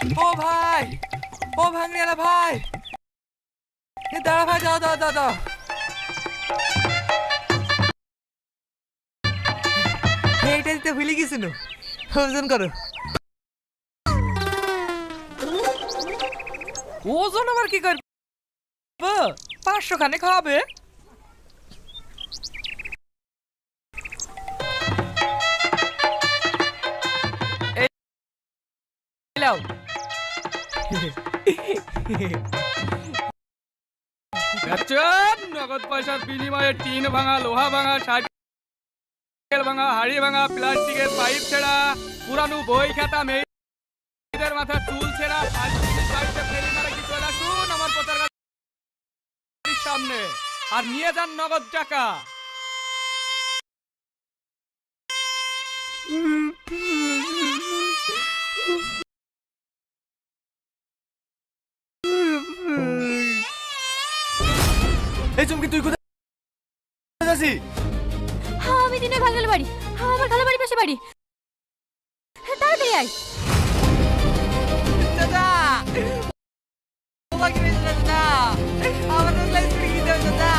ও ভাই, ও ভাঙড়িয়ালা ভাই, দাঁড়া ভাই, দাও দাও দাও দাও। এইটা দিতে ভুলে গেছিল, ওজন করো। ওজন আবার কি করবে? 500 খানে খাওয়াবে। নগদ পয়সার বিনিময়ে টিন ভাঙা, লোহা ভাঙা, সাইকেল ভাঙা, হাড়ি ভাঙা, প্লাস্টিকের পাইপ ছেঁড়া, পুরানো বই খাতা, মেয়েদের মাথা চুল ছেঁড়া, আমার পোতার গাড়ির সামনে আর নিয়ে যান নগদ টাকা। এই চুমকি, তুই কোথায় যাচ্ছিস? আমি দিনে খালার বাড়ি, আমার খালার বাড়ি পাশে বাড়ি। তাড়াতাড়ি আয়। দাদা, তোমাকে মেরে দাদা, আমার লাইফ ছুড়ে গিয়ে দাদা।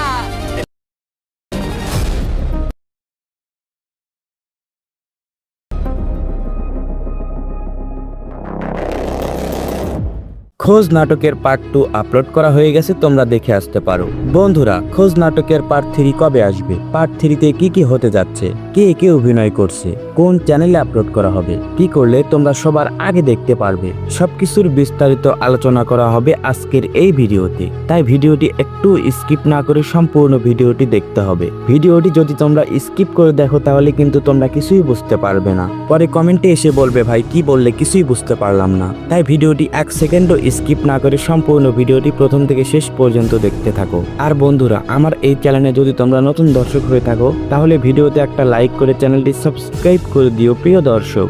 খোঁজ নাটকের পার্ট 2 আপলোড করা হয়ে গেছে, তোমরা দেখে আসতে পারো। বন্ধুরা, খোঁজ নাটকের পার্ট 3 কবে আসবে, পার্ট 3তে কি কি হতে যাচ্ছে, কে কে অভিনয় করছে, কোন চ্যানেলে আপলোড করা হবে, কি করলে তোমরা সবার আগে দেখতে পারবে, সবকিছুর বিস্তারিত আলোচনা করা হবে আজকের এই ভিডিওতে। তাই ভিডিওটি একটু স্কিপ না করে সম্পূর্ণ ভিডিওটি দেখতে হবে। ভিডিওটি যদি তোমরা স্কিপ করে দেখো তাহলে কিন্তু তোমরা কিছুই বুঝতে পারবে না, পরে কমেন্টে এসে বলবে ভাই কি বললে কিছুই বুঝতে পারলাম না। তাই ভিডিওটি 1 সেকেন্ডও স্কিপ না করে সম্পূর্ণ ভিডিওটি প্রথম থেকে শেষ পর্যন্ত দেখতে থাকো। আর বন্ধুরা, আমার এই চ্যানেলে যদি তোমরা নতুন দর্শক হয়ে থাকো তাহলে ভিডিওতে একটা লাইক করে চ্যানেলটি সাবস্ক্রাইব করে দিও প্রিয় দর্শক।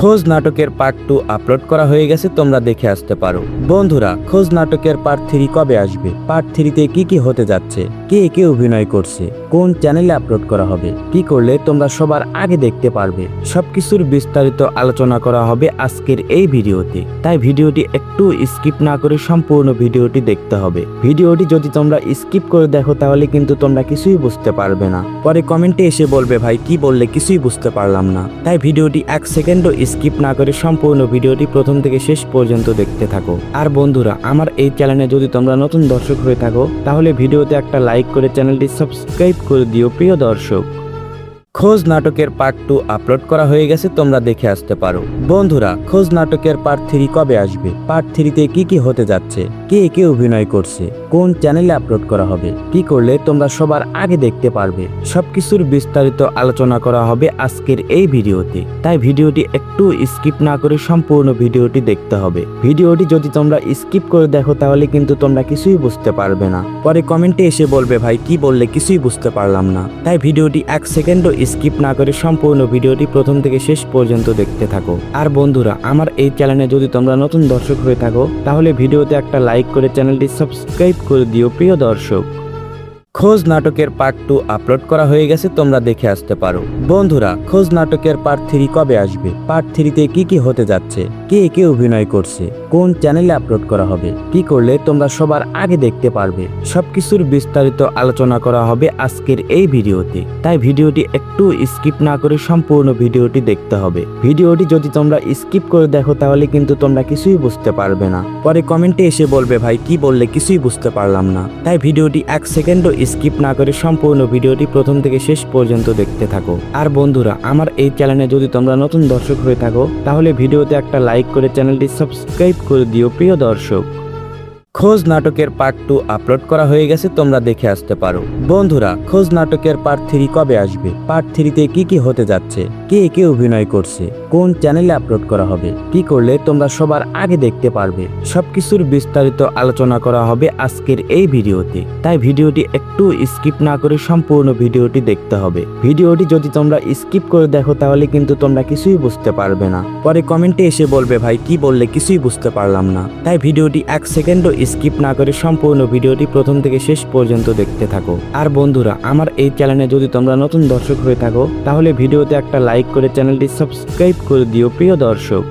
খোঁজ নাটকের পার্ট 2 আপলোড করা হয়ে গেছে, তোমরা দেখে আসতে পারো। বন্ধুরা, খোঁজ নাটকের পার্ট 3 কবে আসবে, পার্ট 3তে কি কি হতে যাচ্ছে, কে কে অভিনয় করছে, কোন চ্যানেলে আপলোড করা হবে, কি করলে তোমরা সবার আগে দেখতে পারবে, সবকিছুর বিস্তারিত আলোচনা করা হবে আজকের এই ভিডিওতে। তাই ভিডিওটি একটু স্কিপ না করে সম্পূর্ণ ভিডিওটি দেখতে হবে। ভিডিওটি যদি তোমরা স্কিপ করে দেখো তাহলে কিন্তু তোমরা কিছুই বুঝতে পারবে না, পরে কমেন্টে এসে বলবে ভাই কি বললে কিছুই বুঝতে পারলাম না। তাই ভিডিওটি 1 সেকেন্ডও স্কিপ না করে সম্পূর্ণ ভিডিওটি প্রথম থেকে শেষ পর্যন্ত দেখতে থাকো। আর বন্ধুরা, আমার এই চ্যানেলে যদি তোমরা নতুন দর্শক হয়ে থাকো তাহলে ভিডিওতে একটা লাইক করে চ্যানেলটি সাবস্ক্রাইব করে দিও প্রিয় দর্শক। খোঁজ নাটকের পার্ট 2 আপলোড করা হয়ে গেছে, তোমরা দেখে আসতে পারো। বন্ধুরা, খোঁজ নাটকের পার্ট 3 কবে আসবে, পার্ট 3তে কি কি হতে যাচ্ছে, কে কে অভিনয় করছে, কোন চ্যানেলে আপলোড করা হবে, কি করলে তোমরা সবার আগে দেখতে পারবে, সবকিছুর বিস্তারিত আলোচনা করা হবে আজকের এই ভিডিওতে। তাই ভিডিওটি একটু স্কিপ না করে সম্পূর্ণ ভিডিওটি দেখতে হবে। ভিডিওটি যদি তোমরা স্কিপ করে দেখো তাহলে কিন্তু তোমরা কিছুই বুঝতে পারবে না, পরে কমেন্টে এসে বলবে ভাই কি বললে কিছুই বুঝতে পারলাম না। তাই ভিডিওটি 1 সেকেন্ডও স্কিপ না করে সম্পূর্ণ ভিডিওটি প্রথম থেকে শেষ পর্যন্ত দেখতে থাকো। আর বন্ধুরা, আমার এই চ্যানেলে যদি তোমরা নতুন দর্শক হয়ে থাকো তাহলে ভিডিওতে একটা লাইক করে চ্যানেলটি সাবস্ক্রাইব করে দিও প্রিয় দর্শক। খোঁজ নাটকের পার্ট 2 আপলোড করা হয়ে গেছে, তোমরা দেখে আসতে পারো। বন্ধুরা, খোঁজ নাটকের পার্ট 3 কবে আসবে, পার্ট 3তে কি কি হতে যাচ্ছে, কে কে অভিনয় করছে, কোন চ্যানেলে আপলোড করা হবে, কি করলে তোমরা সবার আগে দেখতে পারবে, সবকিছুর বিস্তারিত আলোচনা করা হবে আজকের এই ভিডিওতে। তাই ভিডিওটি একটু স্কিপ না করে সম্পূর্ণ ভিডিওটি দেখতে হবে। ভিডিওটি যদি তোমরা স্কিপ করে দেখো তাহলে কিন্তু তোমরা কিছুই বুঝতে পারবে না, পরে কমেন্টে এসে বলবে ভাই কি বললে কিছুই বুঝতে পারলাম না। তাই ভিডিওটি 1 সেকেন্ডও স্কিপ না করে সম্পূর্ণ ভিডিওটি প্রথম থেকে শেষ পর্যন্ত দেখতে থাকো। আর বন্ধুরা, আমার এই চ্যানেলে যদি তোমরা নতুন দর্শক হয়ে থাকো তাহলে ভিডিওতে একটা লাইক করে চ্যানেলটি সাবস্ক্রাইব করে দিও প্রিয় দর্শক। খোঁজ নাটকের পার্ট 2 আপলোড করা হয়ে গেছে, তোমরা দেখে আসতে পারো। বন্ধুরা, খোঁজ নাটকের পার্ট 3 কবে আসবে, পার্ট 3তে কি কি হতে যাচ্ছে, কে কে অভিনয় করছে, কোন চ্যানেলে আপলোড করা হবে, কি করলে তোমরা সবার আগে দেখতে পারবে, সবকিছুর বিস্তারিত আলোচনা করা হবে আজকের এই ভিডিওতে। তাই ভিডিওটি একটু স্কিপ না করে সম্পূর্ণ ভিডিওটি দেখতে হবে। ভিডিওটি যদি তোমরা স্কিপ করে দেখো তাহলে কিন্তু তোমরা কিছুই বুঝতে পারবে না, পরে কমেন্টে এসে বলবে ভাই কি বললে কিছুই বুঝতে পারলাম না। তাই ভিডিওটি 1 সেকেন্ডও স্কিপ না করে সম্পূর্ণ ভিডিওটি প্রথম থেকে শেষ পর্যন্ত দেখতে থাকো। আর বন্ধুরা, আমার এই চ্যানেলে যদি তোমরা নতুন দর্শক হয়ে থাকো তাহলে ভিডিওতে একটা লাইক করে চ্যানেলটি সাবস্ক্রাইব করে দিও প্রিয় দর্শক।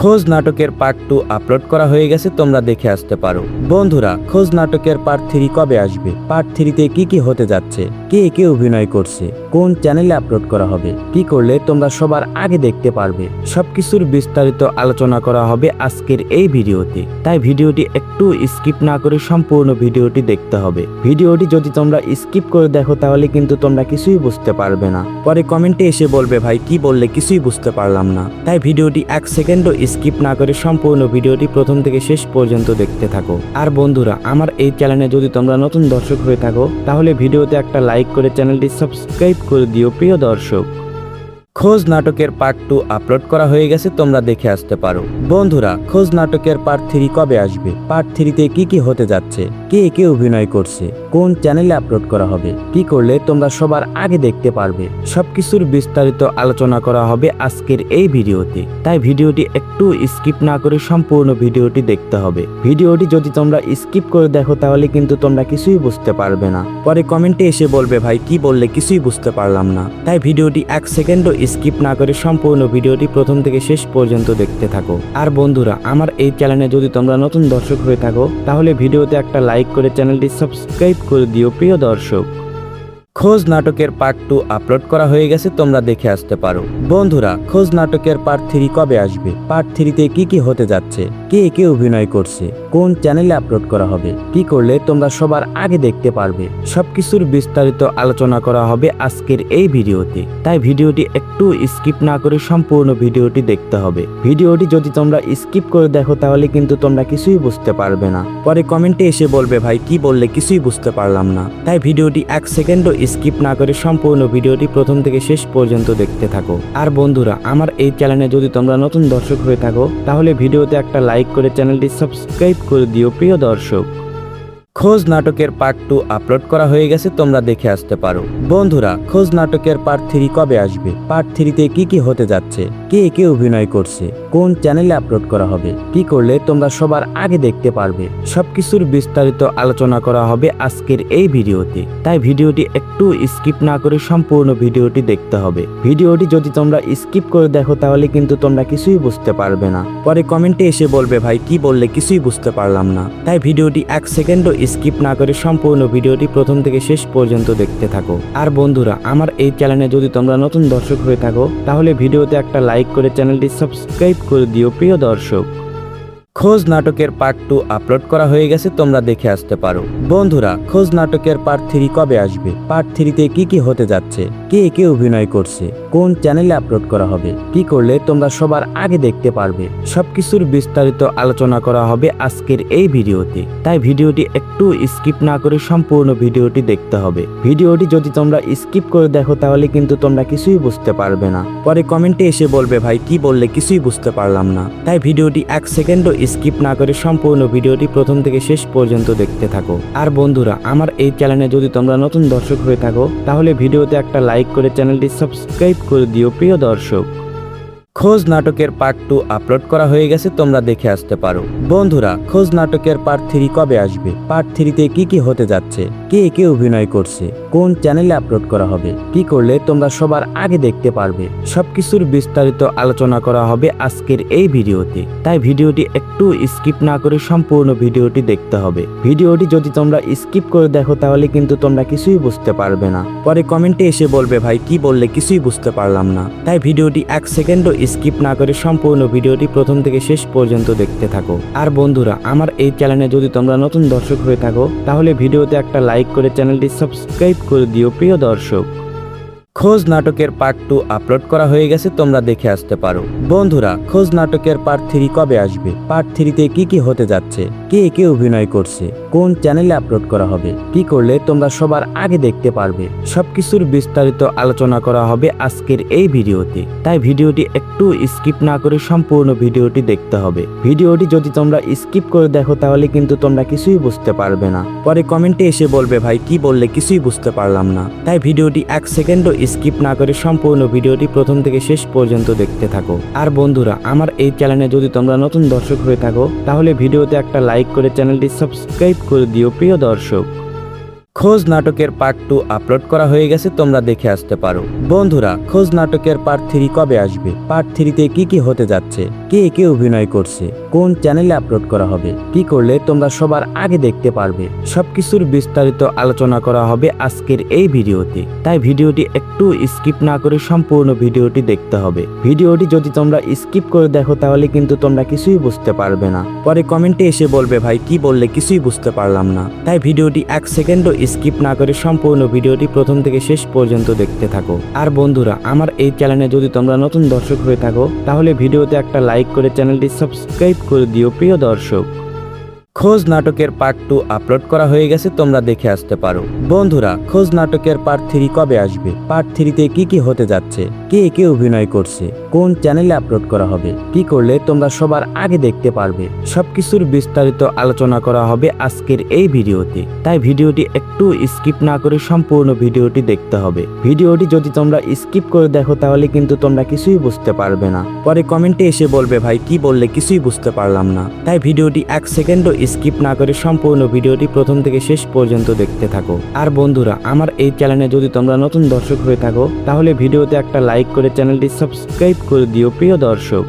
খোঁজ নাটকের পার্ট 2 আপলোড করা হয়ে গেছে, তোমরা দেখে আসতে পারো। বন্ধুরা, খোঁজ নাটকের পার্ট 3 কবে আসবে, পার্ট 3-তে কি হতে যাচ্ছে, কে কে অভিনয় করছে, কোন চ্যানেলে আপলোড করা হবে, কি করলে তোমরা সবার আগে দেখতে পারবে, সবকিছুর বিস্তারিত আলোচনা করা হবে আজকের এই ভিডিওতে। তাই ভিডিওটি একটু স্কিপ না করে সম্পূর্ণ ভিডিওটি দেখতে হবে। ভিডিওটি যদি তোমরা স্কিপ করে দেখো তাহলে কিন্তু তোমরা কিছুই বুঝতে পারবে না, পরে কমেন্টে এসে বলবে ভাই কি বললে কিছুই বুঝতে পারলাম না। তাই ভিডিওটি 1 সেকেন্ডও স্কিপ না করে সম্পূর্ণ ভিডিওটি প্রথম থেকে শেষ পর্যন্ত দেখতে থাকো। আর বন্ধুরা, আমার এই চ্যানেলে যদি তোমরা নতুন দর্শক হয়ে থাকো তাহলে ভিডিওতে একটা লাইক করে চ্যানেলটি সাবস্ক্রাইব করে দিও প্রিয় দর্শক। খোঁজ নাটকের পার্ট 2 আপলোড করা হয়ে গেছে, তোমরা দেখে আসতে পারো। বন্ধুরা, খোঁজ নাটকের পার্ট 3 কবে আসবে, পার্ট 3-তে কি হতে যাচ্ছে, কে কে অভিনয় করছে, কোন চ্যানেলে আপলোড করা হবে, কি করলে তোমরা সবার আগে দেখতে পারবে, সবকিছুর বিস্তারিত আলোচনা করা হবে আজকের এই ভিডিওতে। তাই ভিডিওটি একটু স্কিপ না করে সম্পূর্ণ ভিডিওটি দেখতে হবে। ভিডিওটি যদি তোমরা স্কিপ করে দেখো তাহলে কিন্তু তোমরা কিছুই বুঝতে পারবে না, পরে কমেন্টে এসে বলবে ভাই কি বললে কিছুই বুঝতে পারলাম না। তাই ভিডিওটি 1 সেকেন্ডও স্কিপ না করে সম্পূর্ণ ভিডিওটি প্রথম থেকে শেষ পর্যন্ত দেখতে থাকো। আর বন্ধুরা, আমার এই চ্যানেলে যদি তোমরা নতুন দর্শক হয়ে থাকো তাহলে ভিডিওতে একটা লাইক করে চ্যানেলটি সাবস্ক্রাইব করে দিও প্রিয় দর্শক। খোঁজ নাটকের পার্ট 2 আপলোড করা হয়ে গেছে, তোমরা দেখে আসতে পারো। বন্ধুরা, খোঁজ নাটকের পার্ট 3 কবে আসবে, পার্ট 3-তে কি হতে যাচ্ছে, কে কে অভিনয় করছে, কোন চ্যানেলে আপলোড করা হবে, কি করলে তোমরা সবার আগে দেখতে পারবে, সবকিছুর বিস্তারিত আলোচনা করা হবে আজকের এই ভিডিওতে। তাই ভিডিওটি একটু স্কিপ না করে সম্পূর্ণ ভিডিওটি দেখতে হবে। ভিডিওটি যদি তোমরা স্কিপ করে দেখো তাহলে কিন্তু তোমরা কিছুই বুঝতে পারবে না, পরে কমেন্টে এসে বলবে ভাই কি বললে কিছুই বুঝতে পারলাম না। তাই ভিডিওটি 1 সেকেন্ডও স্কিপ না করে সম্পূর্ণ ভিডিওটি প্রথম থেকে শেষ পর্যন্ত দেখতে থাকো। আর বন্ধুরা, আমার এই চ্যানেলে যদি তোমরা নতুন দর্শক হয়ে থাকো তাহলে ভিডিওতে একটা লাইক করে চ্যানেলটি সাবস্ক্রাইব করে দিও প্রিয় দর্শক। খোঁজ নাটকের পার্ট 2 আপলোড করা হয়ে গেছে, তোমরা দেখে আসতে পারো। বন্ধুরা, খোঁজ নাটকের পার্ট 3 কবে আসবে, পার্ট 3-তে কি হতে যাচ্ছে, কে কে অভিনয় করছে, কোন চ্যানেলে আপলোড করা হবে, কি করলে তোমরা সবার আগে দেখতে পারবে, সবকিছুর বিস্তারিত আলোচনা করা হবে আজকের এই ভিডিওতে। তাই ভিডিওটি একটু স্কিপ না করে সম্পূর্ণ ভিডিওটি দেখতে হবে। ভিডিওটি যদি তোমরা স্কিপ করে দেখো তাহলে কিন্তু তোমরা কিছুই বুঝতে পারবে না, পরে কমেন্টে এসে বলবে ভাই কি বললে কিছুই বুঝতে পারলাম না। তাই ভিডিওটি 1 সেকেন্ডও স্কিপ না করে সম্পূর্ণ ভিডিওটি প্রথম থেকে শেষ পর্যন্ত দেখতে থাকো। আর বন্ধুরা, আমার এই চ্যানেলে যদি তোমরা নতুন দর্শক হয়ে থাকো তাহলে ভিডিওতে একটা লাইক করে চ্যানেলটি সাবস্ক্রাইব করে দিও প্রিয় দর্শক। খোঁজ নাটকের পার্ট 2 আপলোড করা হয়ে গেছে, তোমরা দেখে আসতে পারো। বন্ধুরা, খোঁজ নাটকের পার্ট 3 কবে আসবে, পার্ট 3-তে কি হতে যাচ্ছে, কে কে অভিনয় করছে, কোন চ্যানেলে আপলোড করা হবে, কি করলে তোমরা সবার আগে দেখতে পারবে, সবকিছুর বিস্তারিত আলোচনা করা হবে আজকের এই ভিডিওতে। তাই ভিডিওটি একটু স্কিপ না করে সম্পূর্ণ ভিডিওটি দেখতে হবে। ভিডিওটি যদি তোমরা স্কিপ করে দেখো তাহলে কিন্তু তোমরা কিছুই বুঝতে পারবে না, পরে কমেন্টে এসে বলবে ভাই কি বললে কিছুই বুঝতে পারলাম না। তাই ভিডিওটি 1 সেকেন্ডও স্কিপ না করে সম্পূর্ণ ভিডিওটি প্রথম থেকে শেষ পর্যন্ত দেখতে থাকো। আর বন্ধুরা, আমার এই চ্যানেলে যদি তোমরা নতুন দর্শক হয়ে থাকো তাহলে ভিডিওতে একটা লাইক করে চ্যানেলটি সাবস্ক্রাইব করে দিও প্রিয় দর্শক। খোঁজ নাটকের পার্ট 2 আপলোড করা হয়ে গেছে, তোমরা দেখে আসতে পারো। বন্ধুরা, খোঁজ নাটকের পার্ট 3 কবে আসবে, পার্ট 3-তে কি হতে যাচ্ছে, কে কে অভিনয় করছে, কোন চ্যানেলে আপলোড করা হবে, কি করলে তোমরা সবার আগে দেখতে পারবে, সবকিছুর বিস্তারিত আলোচনা করা হবে আজকের এই ভিডিওতে। তাই ভিডিওটি একটু স্কিপ না করে সম্পূর্ণ ভিডিওটি দেখতে হবে। ভিডিওটি যদি তোমরা স্কিপ করে দেখো তাহলে কিন্তু তোমরা কিছুই বুঝতে পারবে না, পরে কমেন্টে এসে বলবে ভাই কি বললে কিছুই বুঝতে পারলাম না। তাই ভিডিওটি 1 সেকেন্ডও স্কিপ না করে সম্পূর্ণ ভিডিওটি প্রথম থেকে শেষ পর্যন্ত দেখতে থাকো। আর বন্ধুরা, আমার এই চ্যানেলে যদি তোমরা নতুন দর্শক হয়ে থাকো তাহলে ভিডিওতে একটা লাইক করে চ্যানেলটি সাবস্ক্রাইব করে দিও প্রিয় দর্শক। খোঁজ নাটকের পার্ট 2 আপলোড করা হয়ে গেছে, তোমরা দেখে আসতে পারো। বন্ধুরা, খোঁজ নাটকের পার্ট 3 কবে আসবে, পার্ট 3-তে কি হতে যাচ্ছে, কে কে অভিনয় করছে, কোন চ্যানেলে আপলোড করা হবে, কি করলে তোমরা সবার আগে দেখতে পারবে, সবকিছুর বিস্তারিত আলোচনা করা হবে আজকের এই ভিডিওতে। তাই ভিডিওটি একটু স্কিপ না করে সম্পূর্ণ ভিডিওটি দেখতে হবে। ভিডিওটি যদি তোমরা স্কিপ করে দেখো তাহলে কিন্তু তোমরা কিছুই বুঝতে পারবে না, পরে কমেন্টে এসে বলবে ভাই কি বললে কিছুই বুঝতে পারলাম না। তাই ভিডিওটি 1 সেকেন্ডও স্কিপ না করে সম্পূর্ণ ভিডিওটি প্রথম থেকে শেষ পর্যন্ত দেখতে থাকো। আর বন্ধুরা, আমার এই চ্যানেলে যদি তোমরা নতুন দর্শক হয়ে থাকো তাহলে ভিডিওতে একটা লাইক করে চ্যানেলটি সাবস্ক্রাইব করে দিও প্রিয় দর্শক। খোঁজ নাটকের পার্ট 2 আপলোড করা হয়ে গেছে, তোমরা দেখে আসতে পারো। বন্ধুরা, খোঁজ নাটকের পার্ট 3 কবে আসবে, পার্ট 3-তে কি কি হতে যাচ্ছে, কে কে অভিনয় করছে, কোন চ্যানেলে আপলোড করা হবে, কি করলে তোমরা সবার আগে দেখতে পারবে, সবকিছুর বিস্তারিত আলোচনা করা হবে আজকের এই ভিডিওতে। তাই ভিডিওটি একটু স্কিপ না করে সম্পূর্ণ ভিডিওটি দেখতে হবে। ভিডিওটি যদি তোমরা স্কিপ করে দেখো তাহলে কিন্তু তোমরা কিছুই বুঝতে পারবে না, পরে কমেন্টে এসে বলবে ভাই কি বললে কিছুই বুঝতে পারলাম না। তাই ভিডিওটি 1 সেকেন্ডও স্কিপ না করে সম্পূর্ণ ভিডিওটি প্রথম থেকে শেষ পর্যন্ত দেখতে থাকো। আর বন্ধুরা, আমার এই চ্যানেলে যদি তোমরা নতুন দর্শক হয়ে থাকো তাহলে ভিডিওতে একটা লাইক করে চ্যানেলটি সাবস্ক্রাইব করে দিও প্রিয় দর্শক। খোঁজ নাটকের পার্ট 2 আপলোড করা হয়ে গেছে, তোমরা দেখে আসতে পারো। বন্ধুরা, খোঁজ নাটকের পার্ট 3 কবে আসবে, পার্ট 3-তে কি কি হতে যাচ্ছে, কে কে অভিনয় করছে, কোন চ্যানেলে আপলোড করা হবে, কি করলে তোমরা সবার আগে দেখতে পারবে, সবকিছুর বিস্তারিত আলোচনা করা হবে আজকের এই ভিডিওতে। তাই ভিডিওটি একটু স্কিপ না করে সম্পূর্ণ ভিডিওটি দেখতে হবে। ভিডিওটি যদি তোমরা স্কিপ করে দেখো তাহলে কিন্তু তোমরা কিছুই বুঝতে পারবে না, পরে কমেন্টে এসে বলবে ভাই কি বললে কিছুই বুঝতে পারলাম না। তাই ভিডিওটি 1 সেকেন্ডও স্কিপ না করে সম্পূর্ণ ভিডিওটি প্রথম থেকে শেষ পর্যন্ত দেখতে থাকো। আর বন্ধুরা, আমার এই চ্যানেলে যদি তোমরা নতুন দর্শক হয়ে থাকো তাহলে ভিডিওতে একটা লাইক করে চ্যানেলটি সাবস্ক্রাইব করে দিও প্রিয় দর্শক।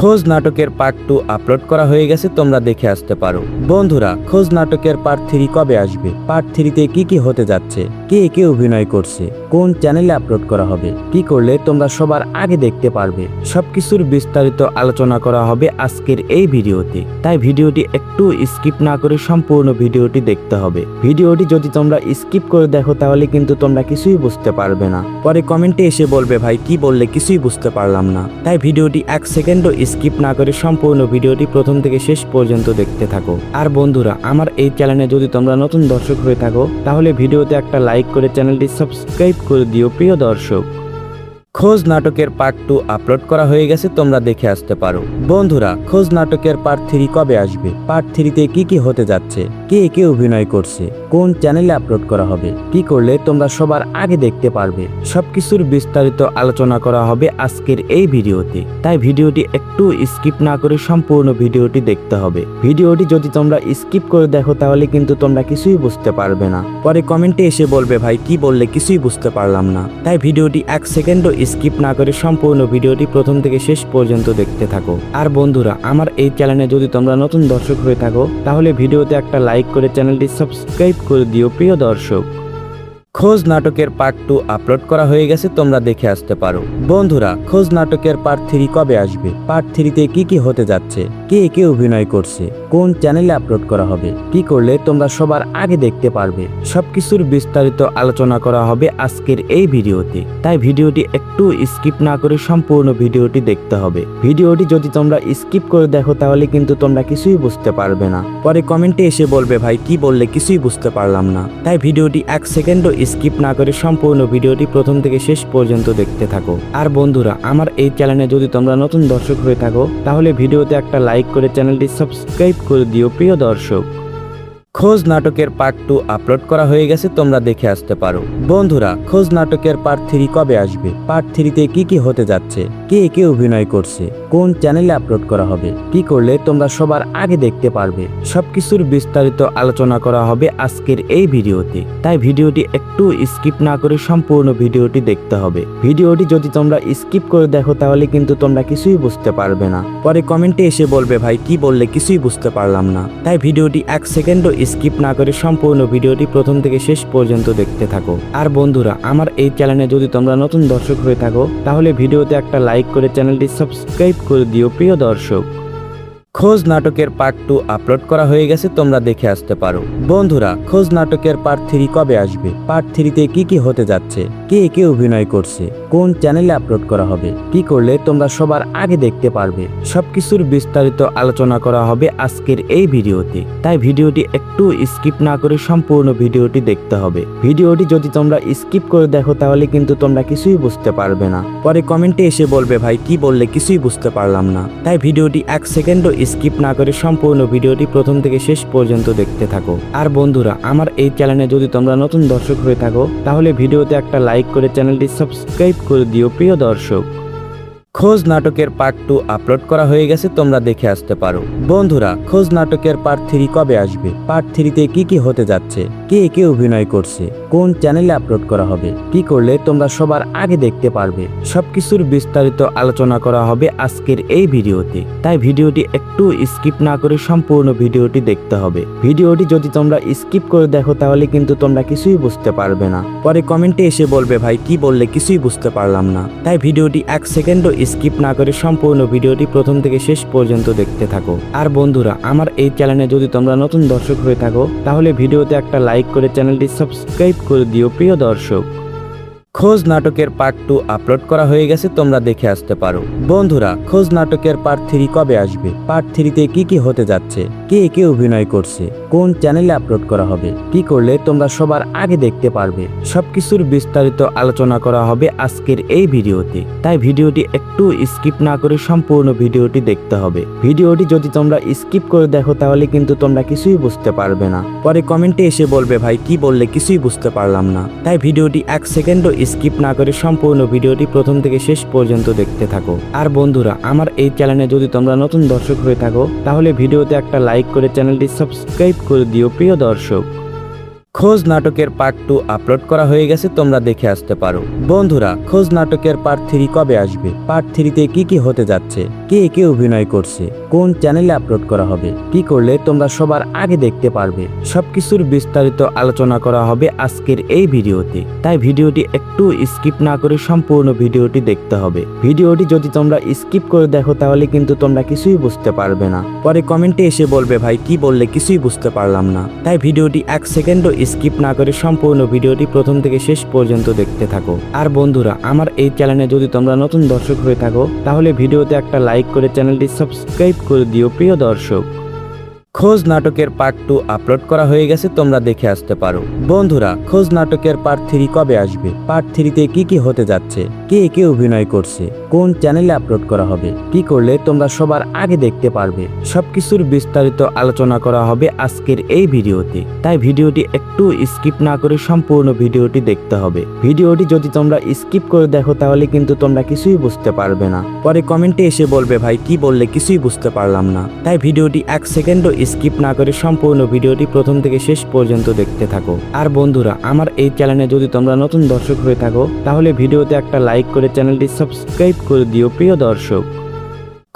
খোঁজ নাটকের পার্ট 2 আপলোড করা হয়ে গেছে, তোমরা দেখে আসতে পারো। বন্ধুরা, খোঁজ নাটকের পার্ট 3 কবে আসবে, পার্ট 3-তে কি কি হতে যাচ্ছে, কে কে অভিনয় করছে, কোন চ্যানেলে আপলোড করা হবে, কি করলে তোমরা সবার আগে দেখতে পারবে, সবকিছুর বিস্তারিত আলোচনা করা হবে আজকের এই ভিডিওতে। তাই ভিডিওটি একটু স্কিপ না করে সম্পূর্ণ ভিডিওটি দেখতে হবে। ভিডিওটি যদি তোমরা স্কিপ করে দেখো তাহলে কিন্তু তোমরা কিছুই বুঝতে পারবে না, পরে কমেন্টে এসে বলবে ভাই কি বললে কিছুই বুঝতে পারলাম না। তাই ভিডিওটি 1 সেকেন্ডও স্কিপ না করে সম্পূর্ণ ভিডিওটি প্রথম থেকে শেষ পর্যন্ত দেখতে থাকো। আর বন্ধুরা, আমার এই চ্যানেলে যদি তোমরা নতুন দর্শক হয়ে থাকো তাহলে ভিডিওতে একটা লাইক করে চ্যানেলটি সাবস্ক্রাইব করে দিও প্রিয় দর্শক। খোঁজ নাটকের পার্ট 2 আপলোড করা হয়ে গেছে, তোমরা দেখে আসতে পারো। বন্ধুরা, খোঁজ নাটকের পার্ট 3 কবে আসবে, পার্ট 3-তে কি কি হতে যাচ্ছে, কে কে অভিনয় করছে, কোন চ্যানেলে আপলোড করা হবে, কি করলে তোমরা সবার আগে দেখতে পারবে, সবকিছুর বিস্তারিত আলোচনা করা হবে আজকের এই ভিডিওতে। তাই ভিডিওটি একটু স্কিপ না করে সম্পূর্ণ ভিডিওটি দেখতে হবে। ভিডিওটি যদি তোমরা স্কিপ করে দেখো তাহলে কিন্তু তোমরা কিছুই বুঝতে পারবে না, পরে কমেন্টে এসে বলবে ভাই কি বললে কিছুই বুঝতে পারলাম না। তাই ভিডিওটি 1 সেকেন্ডও স্কিপ না করে সম্পূর্ণ ভিডিওটি প্রথম থেকে শেষ পর্যন্ত দেখতে থাকো। আর বন্ধুরা, আমার এই চ্যানেলে যদি তোমরা নতুন দর্শক হয়ে থাকো তাহলে ভিডিওতে একটা লাইক করে চ্যানেলটি সাবস্ক্রাইব করে দিও প্রিয় দর্শক। খোঁজ নাটকের পার্ট 2 আপলোড করা হয়ে গেছে, তোমরা দেখে আসতে পারো। বন্ধুরা, খোঁজ নাটকের পার্ট 3 কবে আসবে, পার্ট 3-তে কি কি হতে যাচ্ছে, কে কে অভিনয় করছে, কোন চ্যানেলে আপলোড করা হবে, কি করলে তোমরা সবার আগে দেখতে পারবে, সবকিছুর বিস্তারিত আলোচনা করা হবে আজকের এই ভিডিওতে। তাই ভিডিওটি একটু স্কিপ না করে সম্পূর্ণ ভিডিওটি দেখতে হবে। ভিডিওটি যদি তোমরা স্কিপ করে দেখো তাহলে কিন্তু তোমরা কিছুই বুঝতে পারবে না, পরে কমেন্টে এসে বলবে ভাই কি বললে কিছুই বুঝতে পারলাম না। তাই ভিডিওটি 1 সেকেন্ডও স্কিপ না করে সম্পূর্ণ ভিডিওটি প্রথম থেকে শেষ পর্যন্ত দেখতে থাকো। আর বন্ধুরা, আমার এই চ্যানেলে যদি তোমরা নতুন দর্শক হয়ে থাকো তাহলে ভিডিওতে একটা লাইক করে চ্যানেলটি সাবস্ক্রাইব করে দিও প্রিয় দর্শক। খোঁজ নাটকের পার্ট 2 আপলোড করা হয়ে গেছে, তোমরা দেখে আসতে পারো। বন্ধুরা, খোঁজ নাটকের পার্ট 3 কবে আসবে, পার্ট 3-তে কি কি হতে যাচ্ছে, কে কে অভিনয় করছে, কোন চ্যানেলে আপলোড করা হবে, কি করলে তোমরা সবার আগে দেখতে পারবে, সবকিছুর বিস্তারিত আলোচনা করা হবে আজকের এই ভিডিওতে। তাই ভিডিওটি একটু স্কিপ না করে সম্পূর্ণ ভিডিওটি দেখতে হবে। ভিডিওটি যদি তোমরা স্কিপ করে দেখো তাহলে কিন্তু তোমরা কিছুই বুঝতে পারবে না, পরে কমেন্টে এসে বলবে ভাই কি বললে কিছুই বুঝতে পারলাম না। তাই ভিডিওটি 1 সেকেন্ডও স্কিপ না করে সম্পূর্ণ ভিডিওটি প্রথম থেকে শেষ পর্যন্ত দেখতে থাকো। আর বন্ধুরা, আমার এই চ্যানেলে যদি তোমরা নতুন দর্শক হয়ে থাকো তাহলে ভিডিওতে একটা লাইক করে চ্যানেলটি সাবস্ক্রাইব করে দিও প্রিয় দর্শক। খোঁজ নাটকের পার্ট 2 আপলোড করা হয়ে গেছে, তোমরা দেখে আসতে পারো। বন্ধুরা, খোঁজ নাটকের পার্ট 3 কবে আসবে, পার্ট 3-তে কি কি হতে যাচ্ছে, কে কে অভিনয় করছে, কোন চ্যানেলে আপলোড করা হবে, কি করলে তোমরা সবার আগে দেখতে পারবে, সবকিছুর বিস্তারিত আলোচনা করা হবে আজকের এই ভিডিওতে। তাই ভিডিওটি একটু স্কিপ না করে সম্পূর্ণ ভিডিওটি দেখতে হবে। ভিডিওটি যদি তোমরা স্কিপ করে দেখো তাহলে কিন্তু তোমরা কিছুই বুঝতে পারবে না, পরে কমেন্টে এসে বলবে ভাই কি বললে কিছুই বুঝতে পারলাম না। তাই ভিডিওটি 1 সেকেন্ডও স্কিপ না করে সম্পূর্ণ ভিডিওটি প্রথম থেকে শেষ পর্যন্ত দেখতে থাকো। আর বন্ধুরা, আমার এই চ্যানেলে যদি তোমরা নতুন দর্শক হয়ে থাকো তাহলে ভিডিওতে একটা লাইক করে চ্যানেলটি সাবস্ক্রাইব করে দিও প্রিয় দর্শক। খোঁজ নাটকের পার্ট 2 আপলোড করা হয়ে গেছে, তোমরা দেখে আসতে পারো। বন্ধুরা, খোঁজ নাটকের পার্ট 3 কবে আসবে, পার্ট 3-তে কি কি হতে যাচ্ছে, কে কে অভিনয় করছে, কোন চ্যানেলে আপলোড করা হবে, কি করলে তোমরা সবার আগে দেখতে পারবে, সবকিছুর বিস্তারিত আলোচনা করা হবে আজকের এই ভিডিওতে। তাই ভিডিওটি একটু স্কিপ না করে সম্পূর্ণ ভিডিওটি দেখতে হবে। ভিডিওটি যদি তোমরা স্কিপ করে দেখো তাহলে কিন্তু তোমরা কিছুই বুঝতে পারবে না, পরে কমেন্টে এসে বলবে ভাই কি বললে কিছুই বুঝতে পারলাম না। তাই ভিডিওটি 1 সেকেন্ডও স্কিপ না করে সম্পূর্ণ ভিডিওটি প্রথম থেকে শেষ পর্যন্ত দেখতে থাকো। আর বন্ধুরা, আমার এই চ্যানেলে যদি তোমরা নতুন দর্শক হয়ে থাকো তাহলে ভিডিওতে একটা লাইক করে চ্যানেলটি সাবস্ক্রাইব করে দিও প্রিয় দর্শক। খোঁজ নাটকের পার্ট 2 আপলোড করা হয়ে গেছে, তোমরা দেখে আসতে পারো। বন্ধুরা, খোঁজ নাটকের পার্ট 3 কবে আসবে, পার্ট 3-তে কি কি হতে যাচ্ছে, কে কে অভিনয় করছে, কোন চ্যানেলে আপলোড করা হবে, কি করলে তোমরা সবার আগে দেখতে পারবে, সবকিছুর বিস্তারিত আলোচনা করা হবে আজকের এই ভিডিওতে। তাই ভিডিওটি একটু স্কিপ না করে সম্পূর্ণ ভিডিওটি দেখতে হবে। ভিডিওটি যদি তোমরা স্কিপ করে দেখো তাহলে কিন্তু তোমরা কিছুই বুঝতে পারবে না, পরে কমেন্টে এসে বলবে ভাই কি বললে কিছুই বুঝতে পারলাম না। তাই ভিডিওটি 1 সেকেন্ডও স্কিপ না করে সম্পূর্ণ ভিডিওটি প্রথম থেকে শেষ পর্যন্ত দেখতে থাকো। আর বন্ধুরা, আমার এই চ্যানেলে যদি তোমরা নতুন দর্শক হয়ে থাকো তাহলে ভিডিওতে একটা লাইক করে চ্যানেলটি সাবস্ক্রাইব করে দিও প্রিয় দর্শক। খোঁজ নাটকের পার্ট 2 আপলোড করা হয়ে গেছে, তোমরা দেখে আসতে পারো। বন্ধুরা, খোঁজ নাটকের পার্ট 3 কবে আসবে, পার্ট 3-তে কি কি হতে যাচ্ছে, কে কে অভিনয় করছে, কোন চ্যানেলে আপলোড করা হবে, কি করলে তোমরা সবার আগে দেখতে পারবে, সবকিছুর বিস্তারিত আলোচনা করা হবে আজকের এই ভিডিওতে। তাই ভিডিওটি একটু স্কিপ না করে সম্পূর্ণ ভিডিওটি দেখতে হবে। ভিডিওটি যদি তোমরা স্কিপ করে দেখো তাহলে কিন্তু তোমরা কিছুই বুঝতে পারবে না, পরে কমেন্টে এসে বলবে ভাই কি বললে কিছুই বুঝতে পারলাম না। তাই ভিডিওটি 1 সেকেন্ডও স্কিপ না করে সম্পূর্ণ ভিডিওটি প্রথম থেকে শেষ পর্যন্ত দেখতে থাকো। আর বন্ধুরা, আমার এই চ্যানেলে যদি তোমরা নতুন দর্শক হয়ে থাকো তাহলে ভিডিওতে একটা লাইক করে চ্যানেলটি সাবস্ক্রাইব করে দিও প্রিয় দর্শক। খোঁজ নাটকের পার্ট 2 আপলোড করা হয়ে গেছে, তোমরা দেখে আসতে পারো। বন্ধুরা, খোঁজ নাটকের পার্ট 3 কবে আসবে, পার্ট 3-তে কি কি হতে যাচ্ছে, কে কে অভিনয় করছে, কোন চ্যানেলে আপলোড করা হবে, কি করলে তোমরা সবার আগে দেখতে পারবে, সবকিছুর বিস্তারিত আলোচনা করা হবে আজকের এই ভিডিওতে। তাই ভিডিওটি একটু স্কিপ না করে সম্পূর্ণ ভিডিওটি দেখতে হবে। ভিডিওটি যদি তোমরা স্কিপ করে দেখো তাহলে কিন্তু তোমরা কিছুই বুঝতে পারবে না, পরে কমেন্টে এসে বলবে ভাই কি বললে কিছুই বুঝতে পারলাম না। তাই ভিডিওটি 1 সেকেন্ডও স্কিপ না করে সম্পূর্ণ ভিডিওটি প্রথম থেকে শেষ পর্যন্ত দেখতে থাকো। আর বন্ধুরা, আমার এই চ্যানেলে যদি তোমরা নতুন দর্শক হয়ে থাকো তাহলে ভিডিওতে একটা লাইক করে চ্যানেলটি সাবস্ক্রাইব করে দিও প্রিয় দর্শক।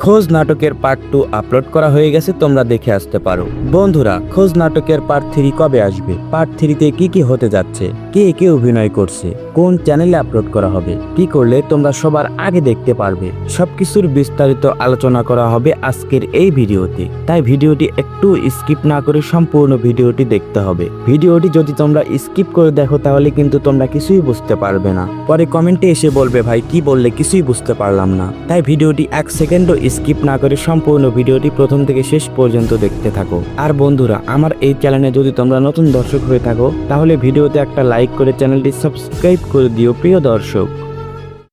খোঁজ নাটকের পার্ট 2 আপলোড করা হয়ে গেছে, তোমরা দেখে আসতে পারো। বন্ধুরা, খোঁজ নাটকের পার্ট 3 কবে আসবে, পার্ট 3-তে কি কি হতে যাচ্ছে, কে কে অভিনয় করছে, কোন চ্যানেলে আপলোড করা হবে, কি করলে তোমরা সবার আগে দেখতে পারবে, সবকিছুর বিস্তারিত আলোচনা করা হবে আজকের এই ভিডিওতে। তাই ভিডিওটি একটু স্কিপ না করে সম্পূর্ণ ভিডিওটি দেখতে হবে। ভিডিওটি যদি তোমরা স্কিপ করে দেখো তাহলে কিন্তু তোমরা কিছুই বুঝতে পারবে না, পরে কমেন্টে এসে বলবে ভাই কি বললে কিছুই বুঝতে পারলাম না। তাই ভিডিওটি 1 সেকেন্ডও স্কিপ না করে সম্পূর্ণ ভিডিওটি প্রথম থেকে শেষ পর্যন্ত দেখতে থাকো। আর বন্ধুরা, আমার এই চ্যানেলে যদি তোমরা নতুন দর্শক হয়ে থাকো তাহলে ভিডিওতে একটা লাইক করে চ্যানেলটি সাবস্ক্রাইব করে দিও প্রিয় দর্শক।